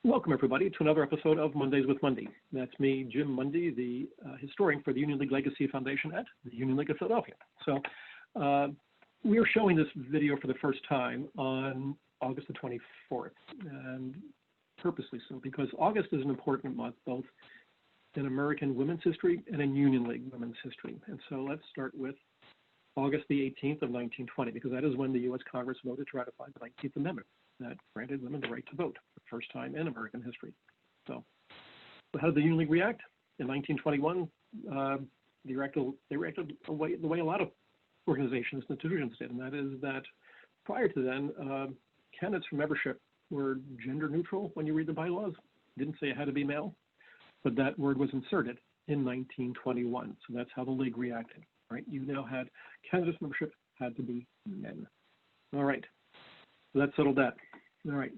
Welcome, everybody, to another episode of Mondays with Mundy. That's me, Jim Mundy, the historian for the Union League Legacy Foundation at the Union League of Philadelphia. So we are showing this video for the first time on August the 24th, and purposely so, because August is an important month, both in American women's history and in Union League women's history. And so let's start with August the 18th of 1920, because that is when the U.S. Congress voted to ratify the 19th Amendment that granted women the right to vote for the first time in American history. So how did the Union League react? In 1921, they reacted the way a lot of organizations and institutions did, and that is that prior to then, candidates for membership were gender neutral when you read the bylaws. Didn't say it had to be male, but that word was inserted in 1921. So that's how the League reacted, right? You now had candidates membership had to be men. All right, so that settled that. All right,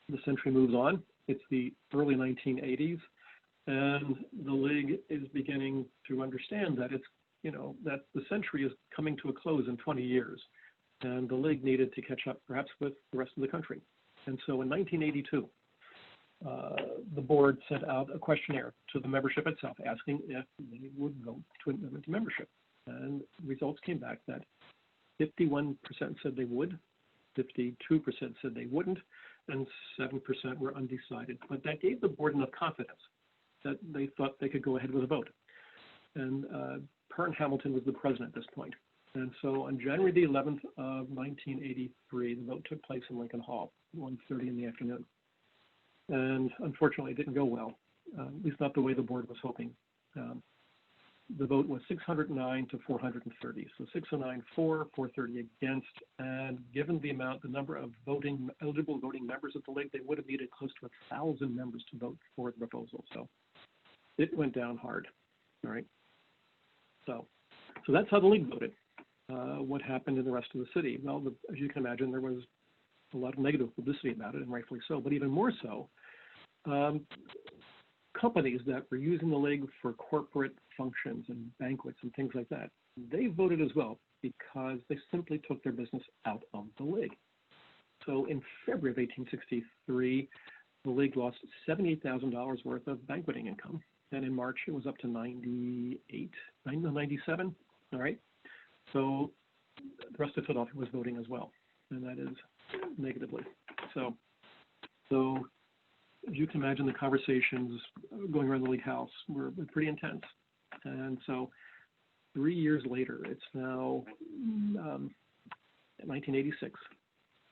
the century moves on. It's the early 1980s, and the League is beginning to understand that it's, that the century is coming to a close in 20 years, and the League needed to catch up perhaps with the rest of the country. And so in 1982, the board sent out a questionnaire to the membership itself, asking if they would vote to admit to membership. And results came back that 51% said they would, 52% said they wouldn't, and 7% were undecided. But that gave the board enough confidence that they thought they could go ahead with a vote. And Perrin Hamilton was the president at this point. And so on January the 11th of 1983, the vote took place in Lincoln Hall, 1:30 in the afternoon. And unfortunately, it didn't go well, at least not the way the board was hoping. The vote was 609 to 430. So 609 for, 430 against. And given the number of eligible voting members of the League, they would have needed close to 1,000 members to vote for the proposal. So it went down hard. All right. So that's how the League voted. What happened in the rest of the city? Well, as you can imagine, there was a lot of negative publicity about it, and rightfully so. But even more so, companies that were using the League for corporate functions and banquets and things like that, they voted as well because they simply took their business out of the League. So in February of 1863, the League lost $78,000 worth of banqueting income. And in March, it was up to 97, all right? So the rest of Philadelphia was voting as well, and that is negatively. So as you can imagine, the conversations going around the League House were pretty intense. And so 3 years later, it's now 1986,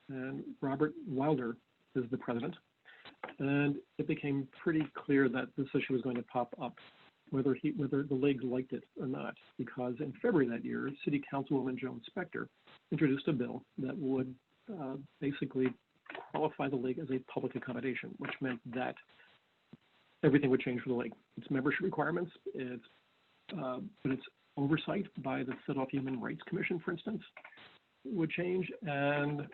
and Robert Wilder is the president. And it became pretty clear that this issue was going to pop up, whether the League liked it or not, because in February that year, City Councilwoman Joan Spector introduced a bill that would basically qualify the League as a public accommodation, which meant that everything would change for the League. Its membership requirements, its oversight by the Philadelphia Human Rights Commission, for instance, would change, and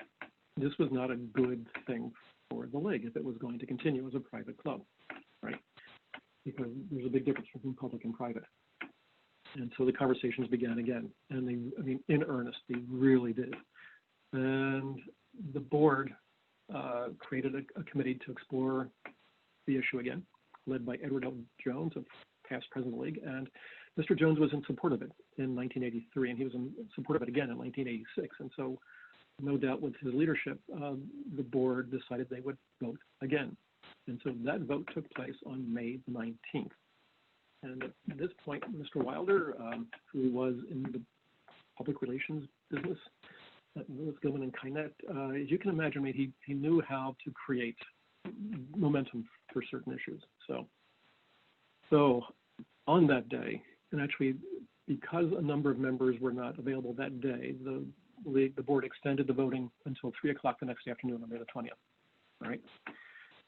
this was not a good thing for the League if it was going to continue as a private club, right? Because there's a big difference between public and private. And so the conversations began again, and in earnest, they really did. And the board created a committee to explore the issue again, led by Edward L. Jones, a past president of the League. And Mr. Jones was in support of it in 1983, and he was in support of it again in 1986. And so, no doubt with his leadership, the board decided they would vote again. And so that vote took place on May 19th. And at this point, Mr. Wilder, who was in the public relations business at Lewis, Gilman and Kynette, as you can imagine, he knew how to create momentum for certain issues. So on that day, and actually because a number of members were not available that day, the board extended the voting until 3 o'clock the next afternoon on May the 20th. All right.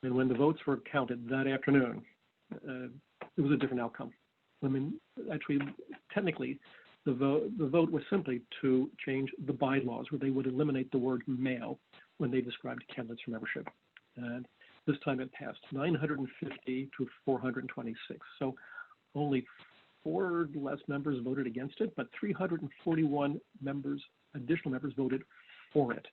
And when the votes were counted that afternoon, it was a different outcome. Actually, technically, the vote was simply to change the bylaws, where they would eliminate the word male when they described candidates for membership. And this time it passed 950 to 426. So only 4 less members voted against it, but 341 additional members voted for it.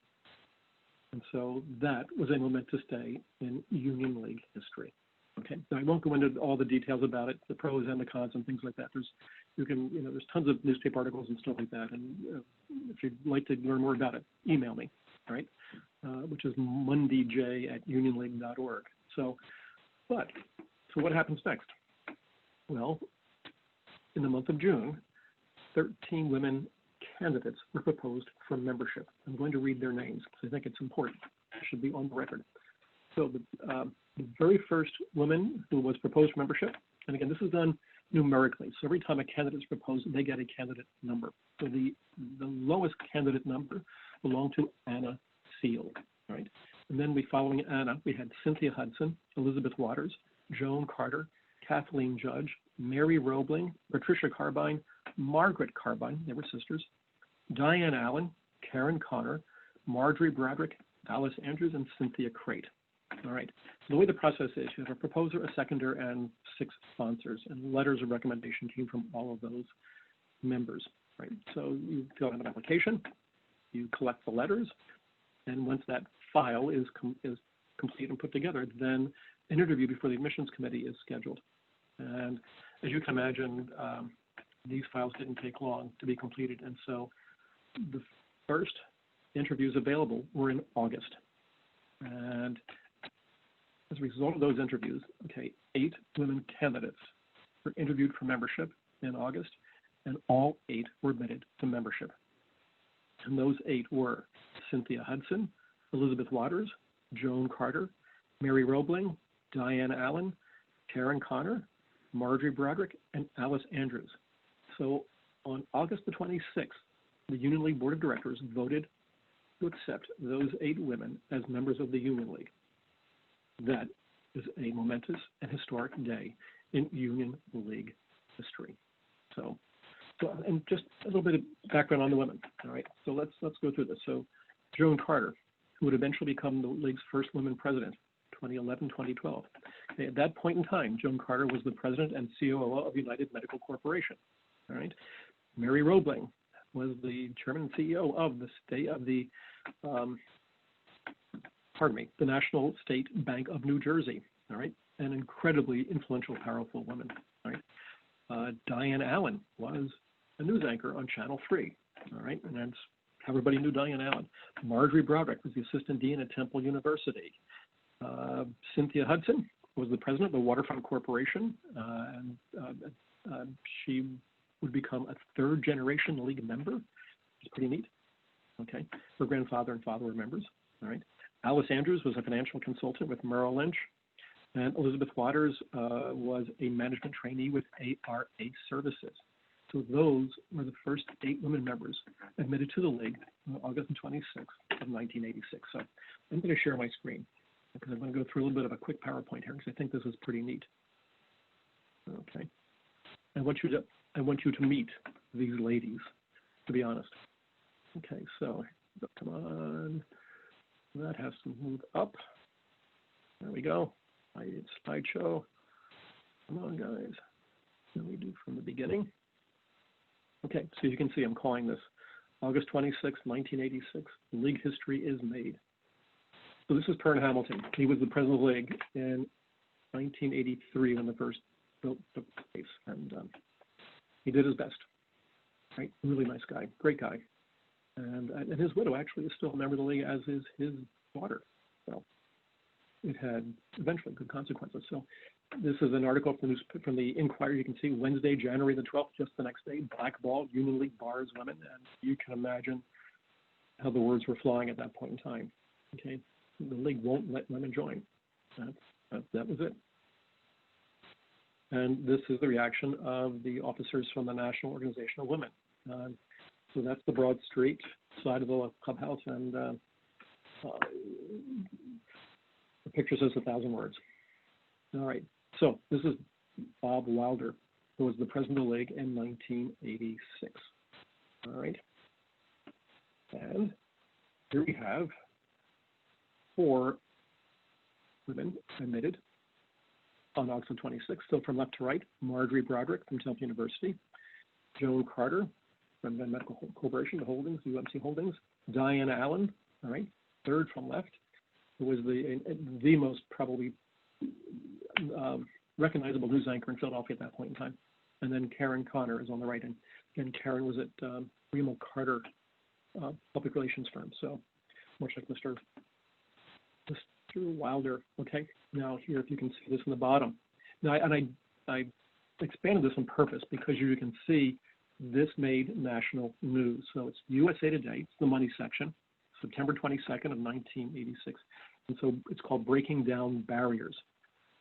And so that was a momentous day in Union League history. Okay, now I won't go into all the details about it, the pros and the cons and things like that. There's tons of newspaper articles and stuff like that. And if you'd like to learn more about it, email me, all right, which is mondyj@unionleague.org. So what happens next? Well, in the month of June, 13 women candidates were proposed for membership. I'm going to read their names because I think it's important. It should be on the record. So the very first woman who was proposed for membership, and again, this is done numerically. So every time a candidate is proposed, they get a candidate number. So the lowest candidate number belonged to Anna Seal, right? And then following Anna, we had Cynthia Hudson, Elizabeth Waters, Joan Carter, Kathleen Judge, Mary Roebling, Patricia Carbine, Margaret Carbine, they were sisters, Diane Allen, Karen Connor, Marjorie Bradrick, Alice Andrews, and Cynthia Crate. All right. So the way the process is, you have a proposer, a seconder, and 6 sponsors, and letters of recommendation came from all of those members. Right. So you fill out an application, you collect the letters, and once that file is complete and put together, then an interview before the admissions committee is scheduled. And as you can imagine, these files didn't take long to be completed, and so the first interviews available were in August. And as a result of those interviews, 8 women candidates were interviewed for membership in August, and all 8 were admitted to membership. And those 8 were Cynthia Hudson, Elizabeth Waters, Joan Carter, Mary Roebling, Diane Allen, Karen Connor, Marjorie Bradrick, and Alice Andrews. So on August the 26th, the Union League Board of Directors voted to accept those 8 women as members of the Union League. That is a momentous and historic day in Union League history. So and just a little bit of background on the women. All right, so let's go through this. So Joan Carter, who would eventually become the league's first woman president, 2011-2012. At that point in time, Joan Carter was the president and COO of United Medical Corporation. All right, Mary Roebling was the chairman and CEO of the National State Bank of New Jersey. All right, an incredibly influential, powerful woman. All right, Diane Allen was a news anchor on Channel 3. All right, and that's everybody knew Diane Allen. Marjorie Broderick was the assistant dean at Temple University. Cynthia Hudson was the president of the Waterfront Corporation, and she would become a 3rd-generation league member, which is pretty neat. Okay, her grandfather and father were members. All right, Alice Andrews was a financial consultant with Merrill Lynch, and Elizabeth Waters was a management trainee with ARA Services. So those were the first 8 women members admitted to the league on August 26th of 1986. So I'm going to share my screen because I'm going to go through a little bit of a quick PowerPoint here because I think this is pretty neat. Okay, I want you to meet these ladies, to be honest. Okay, so come on, that has to move up. There we go. Slideshow. Come on, guys. What do we do from the beginning? Okay, so you can see I'm calling this August 26, 1986. League history is made. So this is Pern Hamilton. He was the president of the league in 1983 when the first vote took place, and he did his best. Right, really nice guy, great guy, and his widow actually is still a member of the league, as is his daughter. So it had eventually good consequences. So this is an article from the Inquirer. You can see Wednesday, January the 12th, just the next day, blackball, Union League bars women, and you can imagine how the words were flying at that point in time. Okay, the league won't let women join. That was it. And this is the reaction of the officers from the National Organization of Women. So that's the Broad Street side of the clubhouse, and the picture says 1,000 words. All right, so this is Bob Wilder, who was the president of the league in 1986. All right, and here we have 4 women admitted on August 26th. So from left to right, Marjorie Broderick from Temple University, Joan Carter from the Medical Corporation, the Holdings, UMC Holdings, Diane Allen, all right, third from left, who was the most probably recognizable news anchor in Philadelphia at that point in time. And then Karen Connor is on the right. And again, Karen was at Remo Carter public relations firm. So much like Mr. Wilder. Okay, now here, if you can see this in the bottom. Now, I expanded this on purpose because you can see this made national news. So it's USA Today, it's the money section, September 22nd of 1986. And so it's called Breaking Down Barriers.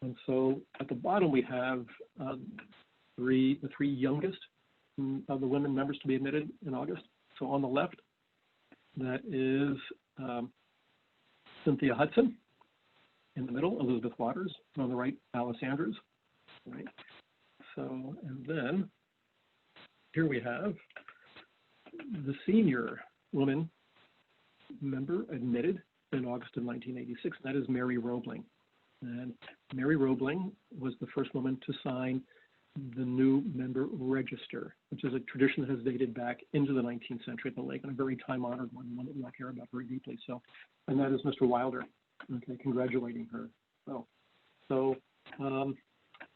And so at the bottom we have the three youngest of the women members to be admitted in August. So on the left, that is Cynthia Hudson. In the middle, Elizabeth Waters. And on the right, Alice Andrews. Right. So, and then here we have the senior woman member admitted in August of 1986. That is Mary Roebling. And Mary Roebling was the first woman to sign the new member register, which is a tradition that has dated back into the 19th century at the lake, and a very time-honored one that we all care about very deeply. So, and that is Mr. Wilder. Okay, congratulating her. So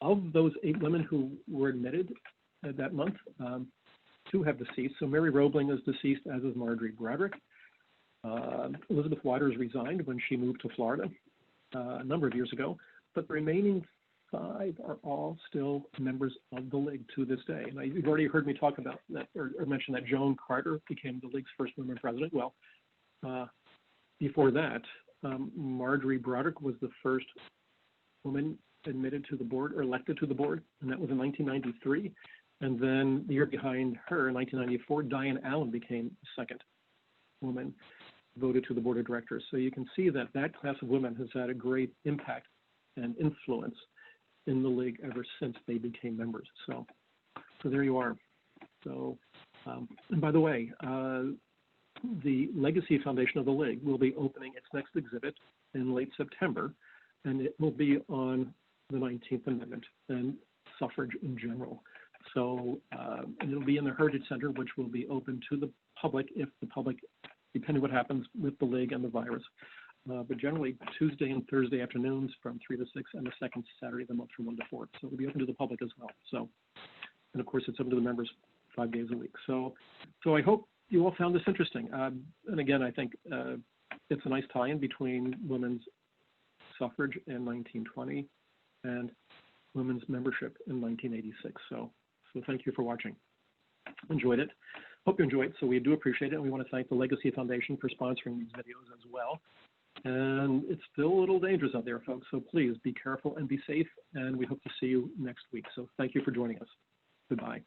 of those 8 women who were admitted that month, 2 have deceased. So Mary Roebling is deceased, as is Marjorie Broderick. Elizabeth Waters resigned when she moved to Florida a number of years ago, but the remaining 5 are all still members of the League to this day. And you've already heard me talk about that, or mention that Joan Carter became the League's first woman president. Well, before that, Marjorie Broderick was the first woman admitted to the board or elected to the board, and that was in 1993. And then the year behind her, in 1994, Diane Allen became the second woman voted to the board of directors. So you can see that that class of women has had a great impact and influence in the League ever since they became members. So there you are. So, and by the way, the Legacy Foundation of the League will be opening its next exhibit in late September, and it will be on the 19th Amendment and suffrage in general. So and it'll be in the Heritage Center, which will be open to the public if the public, depending what happens with the League and the virus. But generally Tuesday and Thursday afternoons from 3 to 6, and the second Saturday of the month from 1 to 4. So it'll be open to the public as well. So, and of course it's open to the members 5 days a week. So I hope you all found this interesting. And again, I think it's a nice tie-in between women's suffrage in 1920 and women's membership in 1986. So thank you for watching. Enjoyed it. Hope you enjoyed. So we do appreciate it. And we want to thank the Legacy Foundation for sponsoring these videos as well. And it's still a little dangerous out there, folks. So please be careful and be safe. And we hope to see you next week. So thank you for joining us. Goodbye.